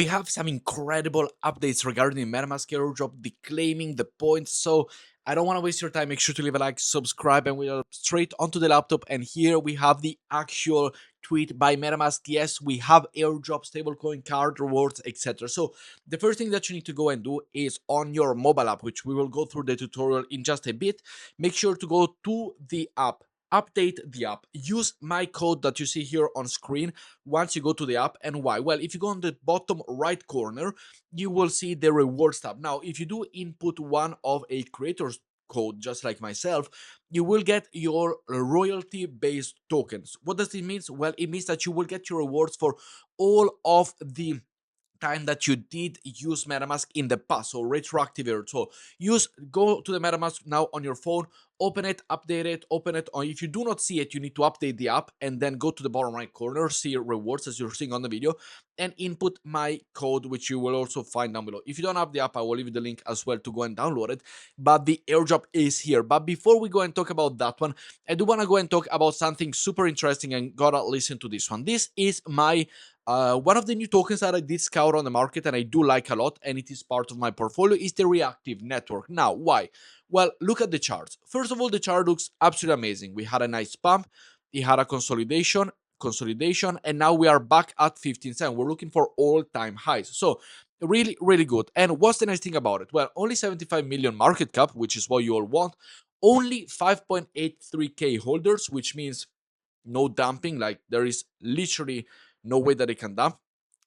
We have some incredible updates regarding MetaMask Airdrop, declaiming the points. So I don't want to waste your time. Make sure to leave a like, subscribe, and we are straight onto the laptop. And here we have the actual tweet by MetaMask. Yes, we have airdrop, stablecoin, card rewards, etc. So the first thing that you need to go and do is on your mobile app, which we will go through the tutorial in just a bit. Make sure to go to the app. Update the app. Use my code that you see here on screen once you go to the app. And why? Well, if you go on the bottom right corner, you will see the rewards tab. Now, if you do input one of a creator's code, just like myself, you will get your royalty based tokens. What does it mean? Well, it means that you will get your rewards for all of the time that you did use MetaMask in the past, so retroactive error. So go to the MetaMask now on your phone, open it, update it, open it. Or if you do not see it, you need to update the app and then go to the bottom right corner, see rewards as you're seeing on the video, and input my code, which you will also find down below. If you don't have the app, I will leave you the link as well to go and download it. But the airdrop is here. But before we go and talk about that one, I do want to go and talk about something super interesting, and gotta listen to this one. This is my one of the new tokens that I did scout on the market and I do like a lot, and it is part of my portfolio, is the Reactive Network. Now, why? Well, look at the charts. First of all, the chart looks absolutely amazing. We had a nice pump, it had a consolidation, and now we are back at 15 cents. We're looking for all-time highs. So really, really good. And what's the nice thing about it? Well, only 75 million market cap, which is what you all want. Only 5.83k holders, which means no dumping. Like, there is literally no way that it can dump.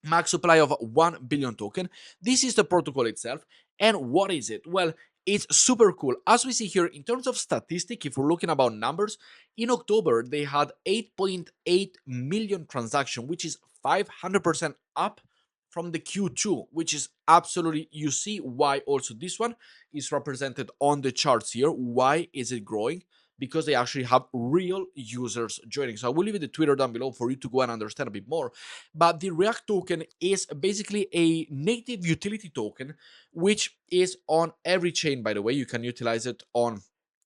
Max supply of 1 billion token. This is the protocol itself. And what is it? Well, it's super cool. As we see here, in terms of statistic, if we're looking about numbers, in October, they had 8.8 million transaction, which is 500% up from the Q2, which is absolutely, you see why also this one is represented on the charts here. Why is it growing? Because they actually have real users joining. So I will leave the Twitter down below for you to go and understand a bit more. But the React token is basically a native utility token, which is on every chain, by the way. You can utilize it on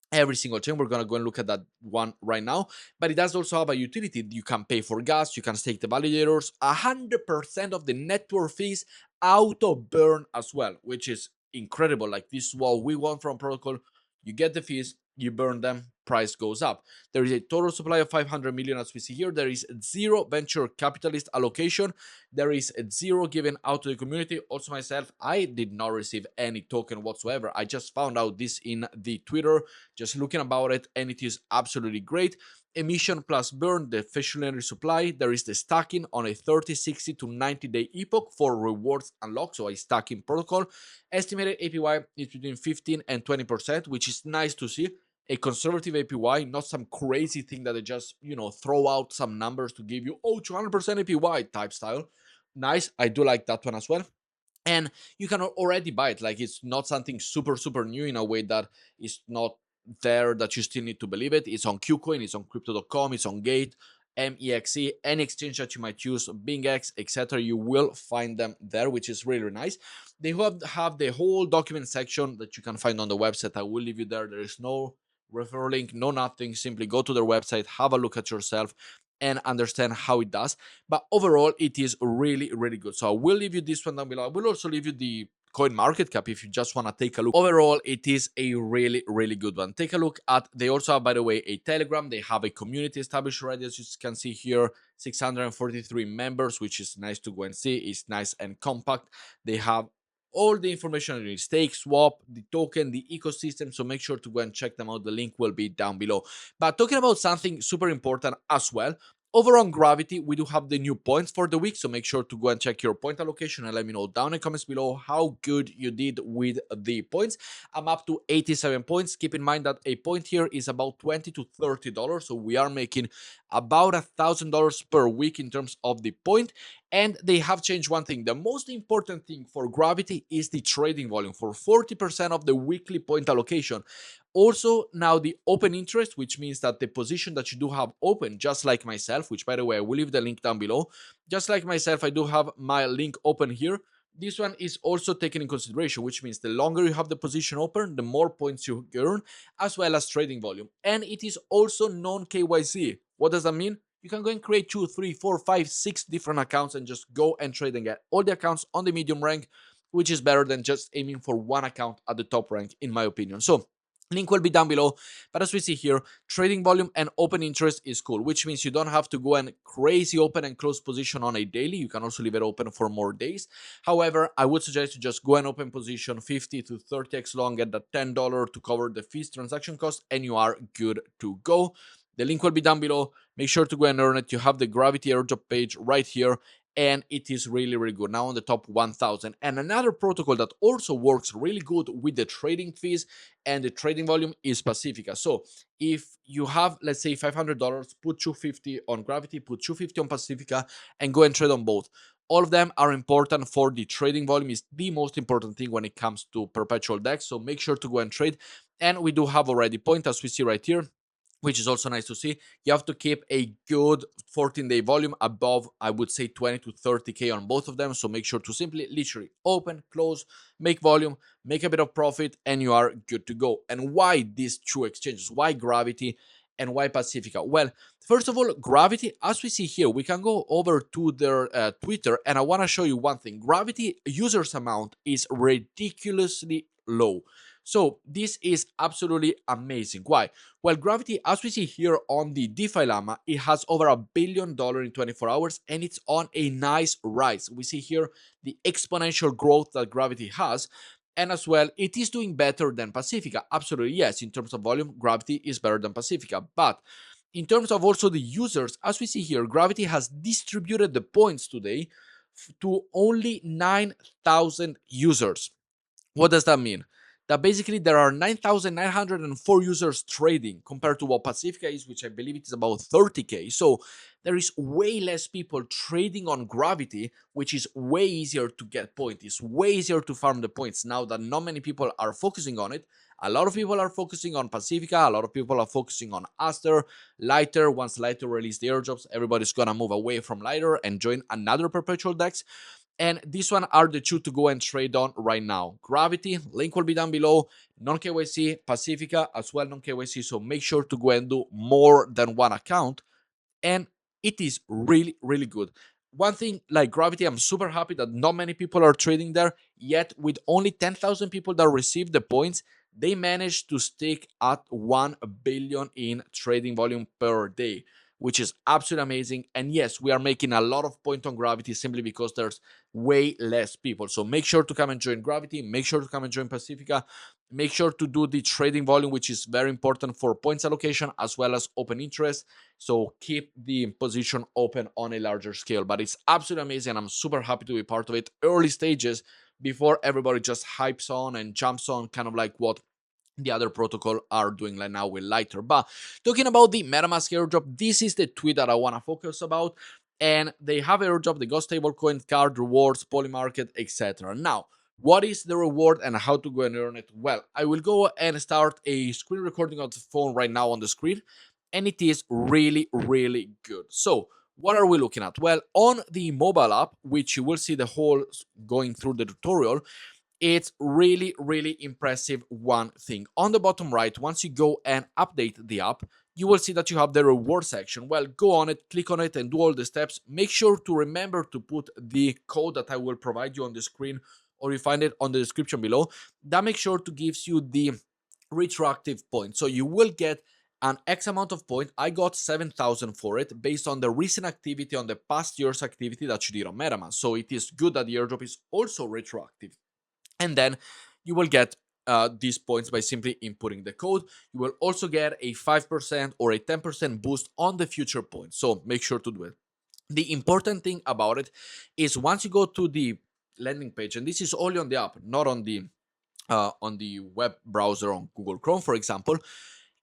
every single chain. We're going to go and look at that one right now. But it does also have a utility. You can pay for gas, you can stake the validators, 100% of the network fees auto burn as well, which is incredible. Like, this is what we want from protocol. You get the fees, you burn them, price goes up. There is a total supply of 500 million, as we see here. There is zero venture capitalist allocation. There is zero given out to the community. Also, myself, I did not receive any token whatsoever. I just found out this in the Twitter, just looking about it, and it is absolutely great. Emission plus burn, the efficiency supply. There is the stacking on a 30, 60 to 90-day epoch for rewards unlocked, so a stacking protocol. Estimated APY is between 15 and 20%, which is nice to see. A conservative APY, not some crazy thing that they just, throw out some numbers to give you, 200% APY type style. Nice, I do like that one as well. And you can already buy it. Like, it's not something super, super new in a way that is not there, that you still need to believe it. It's on KuCoin, it's on crypto.com, it's on Gate, MEXC, any exchange that you might use, BingX, etc. You will find them there, which is really nice. They have the whole document section that you can find on the website. I will leave you there. There is no referral link, no nothing. Simply go to their website, have a look at yourself, and understand how it does. But overall, it is really, really good. So I will leave you this one down below. I will also leave you the coin market cap if you just want to take a look. Overall, it is a really, really good one. Take a look at, they also have, by the way, a Telegram. They have a community established already, as you can see here, 643 members, which is nice to go and see. It's nice and compact. They have all the information on the stake, swap, the token, the ecosystem. So make sure to go and check them out. The link will be down below. But talking about something super important as well, over on Gravity, we do have the new points for the week, so make sure to go and check your point allocation and let me know down in the comments below how good you did with the points. I'm up to 87 points. Keep in mind that a point here is about $20 to $30, so we are making about $1,000 per week in terms of the point. And they have changed one thing. The most important thing for Gravity is the trading volume for 40% of the weekly point allocation. Also, now the open interest, which means that the position that you do have open, just like myself, which, by the way, I will leave the link down below. Just like myself, I do have my link open here. This one is also taken in consideration, which means the longer you have the position open, the more points you earn, as well as trading volume. And it is also non-KYC. What does that mean? you can go and create 2, 3, 4, 5, 6 different accounts and just go and trade and get all the accounts on the medium rank, which is better than just aiming for one account at the top rank, in my opinion. So link will be down below. But as we see here, trading volume and open interest is cool, which means you don't have to go and crazy open and close position on a daily. You can also leave it open for more days. However, I would suggest you just go and open position 50 to 30x long at the $10 to cover the fees, transaction cost, and you are good to go. The link will be down below. Make sure to go and earn it. You have the Gravity airdrop page right here, and it is really, really good. Now on the top 1000. And another protocol that also works really good with the trading fees and the trading volume is Pacifica. So if you have, let's say, $500, put 250 on Gravity, put 250 on Pacifica, and go and trade on both. All of them are important for the trading volume. Is the most important thing when it comes to perpetual DEX. So make sure to go and trade. And we do have already point, as we see right here, which is also nice to see. You have to keep a good 14-day volume above, I would say, 20 to 30K on both of them. So make sure to simply literally open, close, make volume, make a bit of profit, and you are good to go. And why these two exchanges? Why Gravity and why Pacifica? Well, first of all, Gravity, as we see here, we can go over to their Twitter, and I want to show you one thing. Gravity users amount is ridiculously low. So this is absolutely amazing. Why? Well, Gravity, as we see here on the DeFi Llama, it has over $1 billion in 24 hours, and it's on a nice rise. We see here the exponential growth that Gravity has, and as well, it is doing better than Pacifica. Absolutely, yes. In terms of volume, Gravity is better than Pacifica, but in terms of also the users, as we see here, Gravity has distributed the points today to only 9,000 users. What does that mean? That basically there are 9,904 users trading compared to what Pacifica is, which I believe it is about 30K. So there is way less people trading on Gravity, which is way easier to get points. It's way easier to farm the points now that not many people are focusing on it. A lot of people are focusing on Pacifica. A lot of people are focusing on Aster, Lighter. Once Lighter release the airdrops, everybody's going to move away from Lighter and join another perpetual DEX. And these one are the two to go and trade on right now. Gravity, link will be down below. Non-KYC, Pacifica as well, non-KYC. So make sure to go and do more than one account. And it is really, really good. One thing like Gravity, I'm super happy that not many people are trading there. Yet with only 10,000 people that receive the points, they managed to stick at 1 billion in trading volume per day, which is absolutely amazing. And yes, we are making a lot of point on Gravity simply because there's way less people. So make sure to come and join Gravity. Make sure to come and join Pacifica. Make sure to do the trading volume, which is very important for points allocation as well as open interest. So keep the position open on a larger scale. But it's absolutely amazing. I'm super happy to be part of it. Early stages before everybody just hypes on and jumps on, kind of like what the other protocol are doing right now with Lighter. But talking about the MetaMask airdrop, this is the tweet that I want to focus about. And they have airdrop, the Ghost stablecoin card, rewards, Polymarket, etc. Now, what is the reward and how to go and earn it? Well, I will go and start a screen recording of the phone right now on the screen, and it is really, really good. So what are we looking at? Well, on the mobile app, which you will see the whole going through the tutorial, it's really, really impressive. One thing on the bottom right, once you go and update the app, you will see that you have the reward section. Well, go on it, click on it, and do all the steps. Make sure to remember to put the code that I will provide you on the screen, or you find it on the description below. That makes sure to gives you the retroactive points. So you will get an X amount of points. I got 7,000 for it based on the recent activity, on the past year's activity that you did on MetaMask. So it is good that the airdrop is also retroactive. And then you will get these points by simply inputting the code. You will also get a 5% or a 10% boost on the future points. So make sure to do it. The important thing about it is once you go to the landing page, and this is only on the app, not on the web browser on Google Chrome, for example,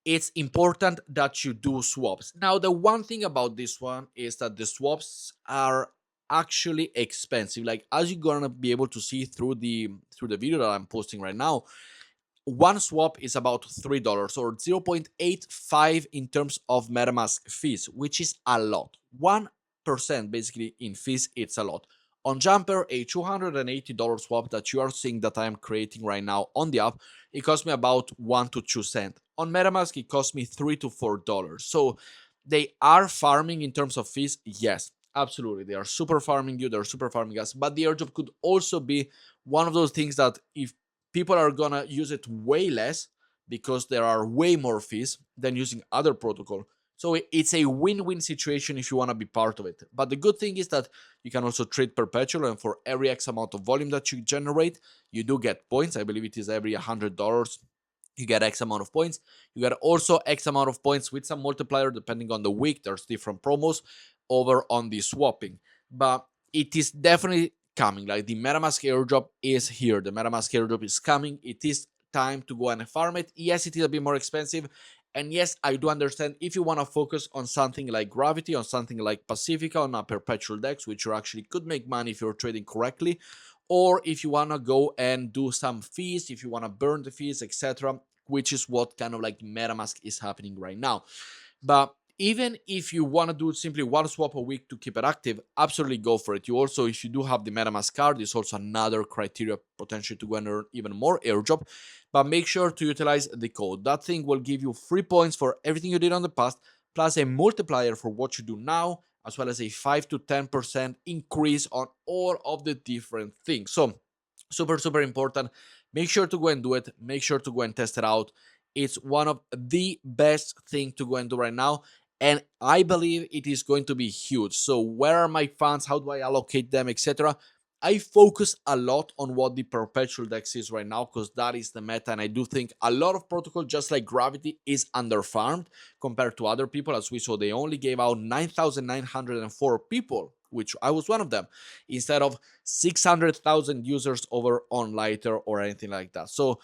it's important that you do swaps. Now, the one thing about this one is that the swaps are actually expensive. Like, as you're gonna be able to see through the video that I'm posting right now, one swap is about $3 or 0.85 in terms of MetaMask fees, which is a lot. 1% basically in fees, it's a lot. On Jumper, a $280 swap that you are seeing that I am creating right now on the app, it cost me about 1 to 2 cents. On MetaMask, it cost me $3 to $4. So They are farming in terms of fees. Yes, absolutely. They are super farming you, they're super farming us. But the airdrop could also be one of those things that if people are gonna use it way less because there are way more fees than using other protocol. So it's a win-win situation if you want to be part of it. But the good thing is that you can also trade perpetual, and for every X amount of volume that you generate, you do get points. I believe it is every $100 you get X amount of points. You get also X amount of points with some multiplier depending on the week. There's different promos over on the swapping, but it is definitely coming. Like the MetaMask airdrop is here. The MetaMask airdrop is coming. It is time to go and farm it. Yes, it is a bit more expensive. And yes, I do understand if you want to focus on something like Gravity, on something like Pacifica, on a perpetual DEX, which you actually could make money if you're trading correctly, or if you want to go and do some fees, if you want to burn the fees, etc., which is what kind of like MetaMask is happening right now. But even if you want to do simply one swap a week to keep it active, absolutely go for it. You also, if you do have the MetaMask card, is also another criteria potentially to go and earn even more airdrop. But make sure to utilize the code. That thing will give you free points for everything you did on the past, plus a multiplier for what you do now, as well as a 5 to 10% increase on all of the different things. So super, super important. Make sure to go and do it. Make sure to go and test it out. It's one of the best thing to go and do right now. And I believe it is going to be huge. So where are my funds? How do I allocate them, etc.? I focus a lot on what the perpetual DEX is right now because that is the meta. And I do think a lot of protocol, just like Gravity, is underfarmed compared to other people. As we saw, they only gave out 9,904 people, which I was one of them, instead of 600,000 users over on Lighter or anything like that. So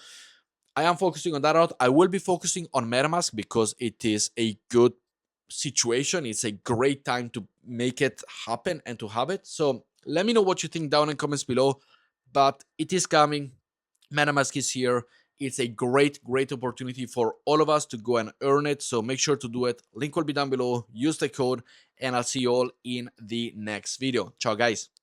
I am focusing on that route. I will be focusing on MetaMask because it is a good situation. It's a great time to make it happen and to have it. So let me know what you think down in comments below. But it is coming. MetaMask is here. It's a great, great opportunity for all of us to go and earn it. So make sure to do it. Link will be down below. Use the code, and I'll see you all in the next video. Ciao, guys.